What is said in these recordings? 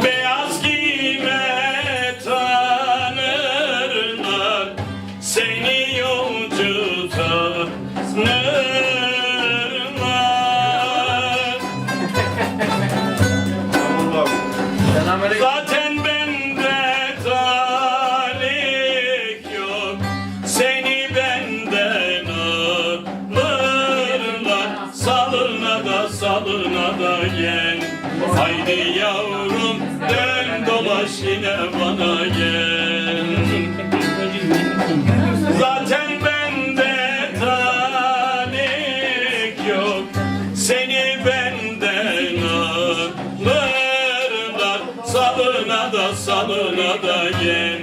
Beyaz giyme tanırlar, seni yolcu tanırlar. Zaten bende talih yok, seni benden alırlar. Salına da gel, haydi yavrum dön dolaş yine bana gel. Zaten bende talih yok, seni benden alırlar. Salına da gel,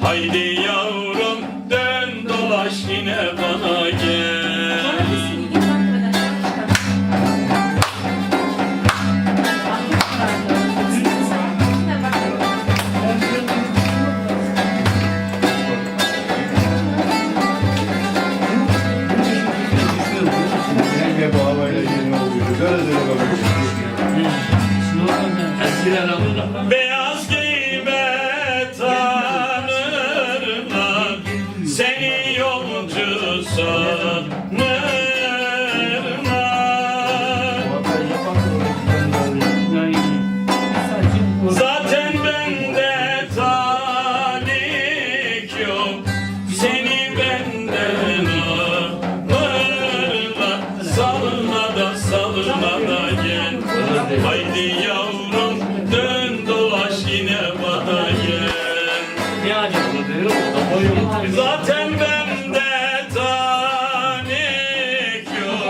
haydi yavrum dön dolaş yine bana gel. Bu havayla yeni oluyor. Beyaz giyme tanırlar, seni yolcu sanırlar. Zaten bende talih yok, seni benden alırlar. Salına da gel, haydi yavrum dön dolaş yine bana gel. Zaten bende talih yok,